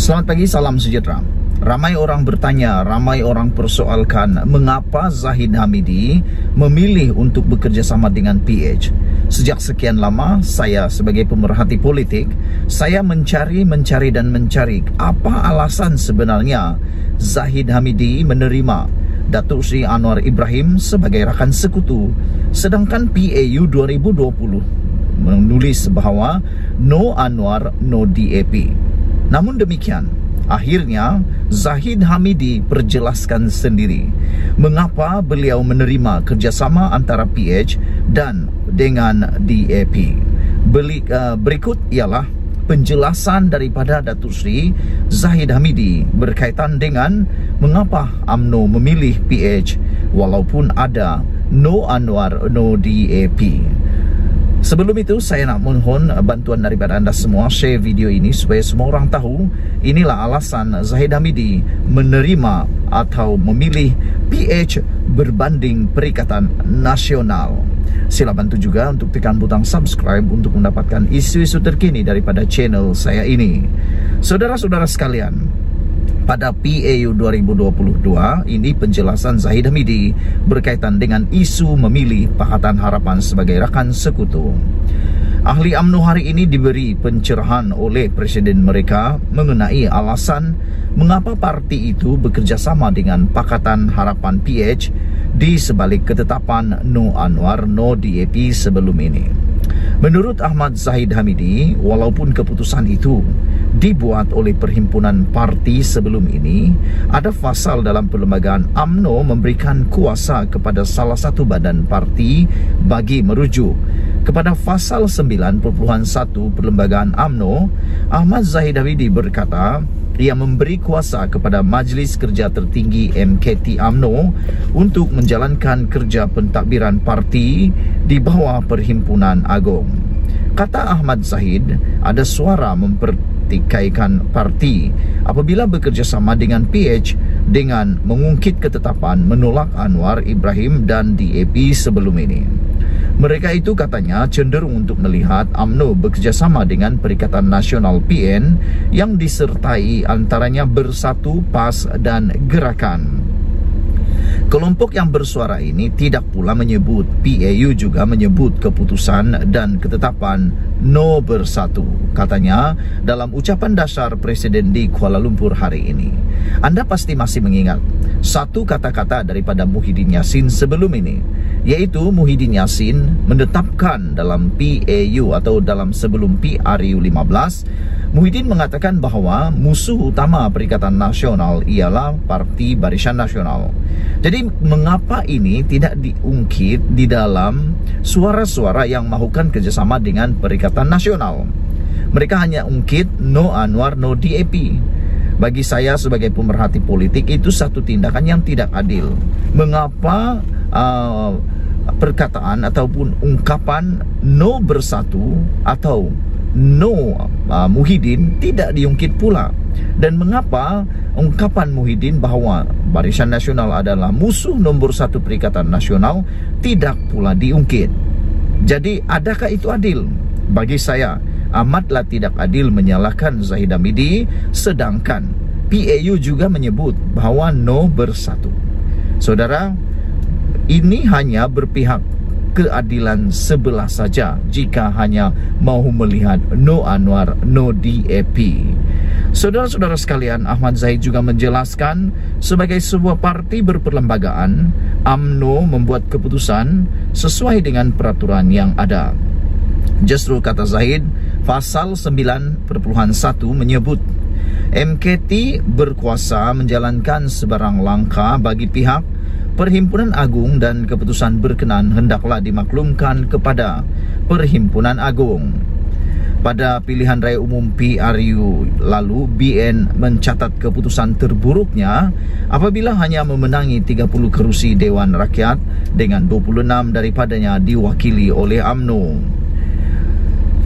Selamat pagi, salam sejahtera. Ramai orang bertanya, ramai orang persoalkan mengapa Zahid Hamidi memilih untuk bekerja sama dengan PH. Sejak sekian lama, saya sebagai pemerhati politik, saya mencari apa alasan sebenarnya Zahid Hamidi menerima Datuk Seri Anwar Ibrahim sebagai rakan sekutu, sedangkan PAU 2020 menulis bahawa no Anwar, no DAP. Namun demikian, akhirnya Zahid Hamidi perjelaskan sendiri mengapa beliau menerima kerjasama antara PH dan dengan DAP. Berikut ialah penjelasan daripada Datuk Seri Zahid Hamidi berkaitan dengan mengapa UMNO memilih PH walaupun ada no Anwar, no DAP. Sebelum itu, saya nak mohon bantuan daripada anda semua share video ini supaya semua orang tahu inilah alasan Zahid Hamidi menerima atau memilih PH berbanding Perikatan Nasional. Sila bantu juga untuk tekan butang subscribe untuk mendapatkan isu-isu terkini daripada channel saya ini. Saudara-saudara sekalian, pada PAU 2022, ini penjelasan Zahid Hamidi berkaitan dengan isu memilih Pakatan Harapan sebagai rakan sekutu. Ahli UMNO hari ini diberi pencerahan oleh Presiden mereka mengenai alasan mengapa parti itu bekerjasama dengan Pakatan Harapan PH di sebalik ketetapan no Anwar, no DAP sebelum ini. Menurut Ahmad Zahid Hamidi, walaupun keputusan itu dibuat oleh perhimpunan parti sebelum ini, ada fasal dalam perlembagaan UMNO memberikan kuasa kepada salah satu badan parti bagi merujuk kepada fasal 9.1 perlembagaan UMNO. Ahmad Zahid Hamidi berkata ia memberi kuasa kepada Majlis Kerja Tertinggi MKT UMNO untuk menjalankan kerja pentadbiran parti di bawah Perhimpunan Agong. Kata Ahmad Zahid, ada suara mempertikaikan parti apabila bekerjasama dengan PH dengan mengungkit ketetapan menolak Anwar Ibrahim dan DAP sebelum ini. Mereka itu katanya cenderung untuk melihat UMNO bekerjasama dengan Perikatan Nasional PN yang disertai antaranya Bersatu, PAS dan Gerakan. Kelompok yang bersuara ini tidak pula menyebut PAU juga menyebut keputusan dan ketetapan no Bersatu, katanya dalam ucapan dasar Presiden di Kuala Lumpur hari ini. Anda pasti masih mengingat satu kata-kata daripada Muhyiddin Yassin sebelum ini, yaitu Muhyiddin Yassin menetapkan dalam PAU atau dalam sebelum PRU 15, Muhyiddin mengatakan bahawa musuh utama Perikatan Nasional ialah Parti Barisan Nasional. Jadi mengapa ini tidak diungkit di dalam suara-suara yang mahukan kerjasama dengan Perikatan Nasional? Mereka hanya ungkit no Anwar, no DAP. Bagi saya sebagai pemerhati politik, itu satu tindakan yang tidak adil. Mengapa perkataan ataupun ungkapan no Bersatu atau no Muhyiddin tidak diungkit pula? Dan mengapa ungkapan Muhyiddin bahawa Barisan Nasional adalah musuh nombor satu Perikatan Nasional tidak pula diungkit? Jadi adakah itu adil? Bagi saya amatlah tidak adil menyalahkan Zahid Hamidi, sedangkan PAU juga menyebut bahawa no Bersatu. Saudara, ini hanya berpihak keadilan sebelah saja jika hanya mahu melihat no Anwar, no DAP. Saudara-saudara sekalian, Ahmad Zahid juga menjelaskan sebagai sebuah parti berperlembagaan, UMNO membuat keputusan sesuai dengan peraturan yang ada. Justru kata Zahid, pasal 9.1 menyebut MKT berkuasa menjalankan sebarang langkah bagi pihak Perhimpunan Agung dan keputusan berkenan hendaklah dimaklumkan kepada Perhimpunan Agung. Pada pilihan raya umum PRU lalu, BN mencatat keputusan terburuknya apabila hanya memenangi 30 kerusi Dewan Rakyat dengan 26 daripadanya diwakili oleh UMNO.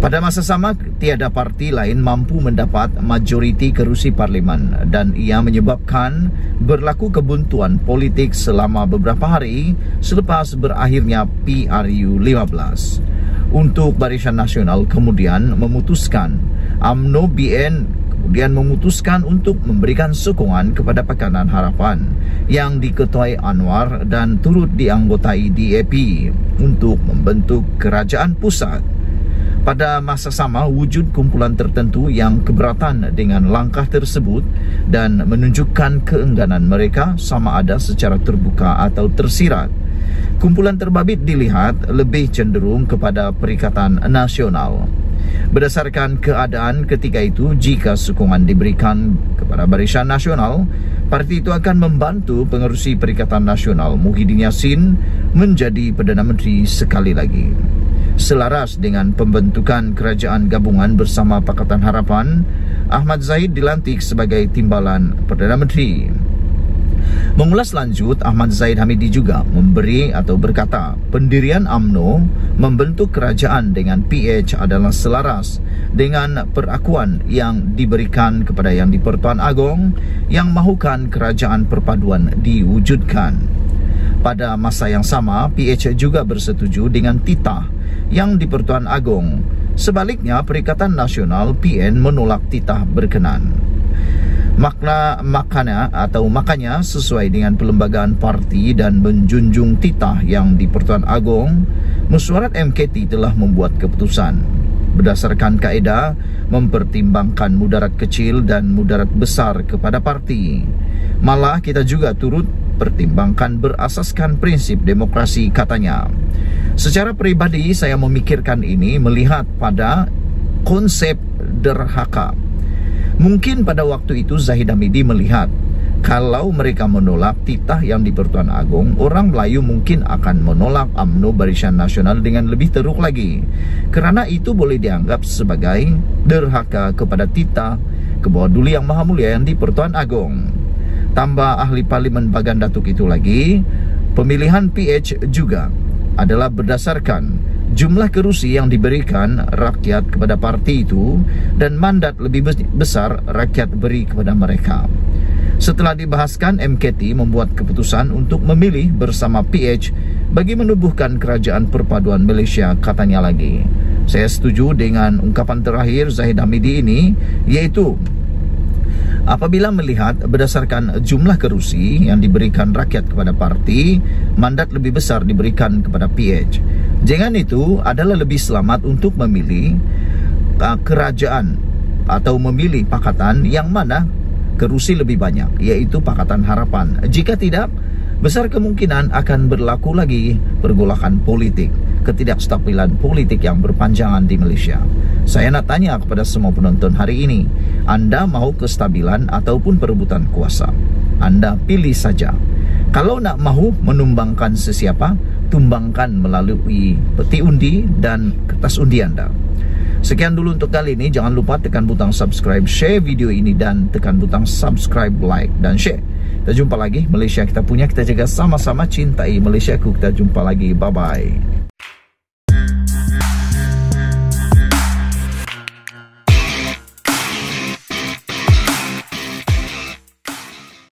Pada masa sama, tiada parti lain mampu mendapat majoriti kerusi parlimen dan ia menyebabkan berlaku kebuntuan politik selama beberapa hari selepas berakhirnya PRU 15. Untuk Barisan Nasional kemudian memutuskan UMNO BN kemudian memutuskan untuk memberikan sokongan kepada Pakatan Harapan yang diketuai Anwar dan turut dianggotai DAP untuk membentuk kerajaan pusat. Pada masa sama, wujud kumpulan tertentu yang keberatan dengan langkah tersebut dan menunjukkan keengganan mereka sama ada secara terbuka atau tersirat. Kumpulan terbabit dilihat lebih cenderung kepada Perikatan Nasional. Berdasarkan keadaan ketika itu, jika sokongan diberikan kepada Barisan Nasional, parti itu akan membantu pengerusi Perikatan Nasional Muhyiddin Yassin menjadi Perdana Menteri sekali lagi. Selaras dengan pembentukan kerajaan gabungan bersama Pakatan Harapan, Ahmad Zahid dilantik sebagai Timbalan Perdana Menteri. Mengulas lanjut, Ahmad Zahid Hamidi juga memberi atau berkata, pendirian UMNO membentuk kerajaan dengan PH adalah selaras dengan perakuan yang diberikan kepada Yang di-Pertuan Agong yang mahukan kerajaan perpaduan diwujudkan. Pada masa yang sama, PH juga bersetuju dengan titah Yang di-Pertuan Agong. Sebaliknya, Perikatan Nasional PN menolak titah berkenan. Makanya sesuai dengan perlembagaan parti dan menjunjung titah Yang di-Pertuan Agong, mesyuarat MKT telah membuat keputusan berdasarkan kaedah mempertimbangkan mudarat kecil dan mudarat besar kepada parti. Malah kita juga turut pertimbangkan berasaskan prinsip demokrasi, katanya. Secara pribadi saya memikirkan ini melihat pada konsep derhaka. Mungkin pada waktu itu Zahid Hamidi melihat kalau mereka menolak titah Yang di-Pertuan Agong, orang Melayu mungkin akan menolak UMNO Barisan Nasional dengan lebih teruk lagi. Kerana itu boleh dianggap sebagai derhaka kepada titah Kebawah Duli Yang Maha Mulia Yang di-Pertuan Agong. Tambah ahli Parlimen Bagan Datuk itu lagi, pemilihan PH juga adalah berdasarkan jumlah kerusi yang diberikan rakyat kepada parti itu dan mandat lebih besar rakyat beri kepada mereka. Setelah dibahaskan, MKT membuat keputusan untuk memilih bersama PH bagi menubuhkan kerajaan perpaduan Malaysia, katanya lagi. Saya setuju dengan ungkapan terakhir Zahid Hamidi ini, iaitu apabila melihat berdasarkan jumlah kerusi yang diberikan rakyat kepada parti, mandat lebih besar diberikan kepada PH. Jangan itu adalah lebih selamat untuk memilih kerajaan atau memilih pakatan yang mana kerusi lebih banyak, iaitu Pakatan Harapan. Jika tidak, besar kemungkinan akan berlaku lagi pergolakan politik, ketidakstabilan politik yang berpanjangan di Malaysia. Saya nak tanya kepada semua penonton hari ini, anda mahu kestabilan ataupun perebutan kuasa? Anda pilih saja. Kalau nak mahu menumbangkan sesiapa, tumbangkan melalui peti undi dan kertas undi anda. Sekian dulu untuk kali ini. Jangan lupa tekan butang subscribe, share video ini dan tekan butang subscribe, like dan share. Kita jumpa lagi. Malaysia kita punya, kita jaga sama-sama, cintai Malaysiaku. Kita jumpa lagi. Bye-bye.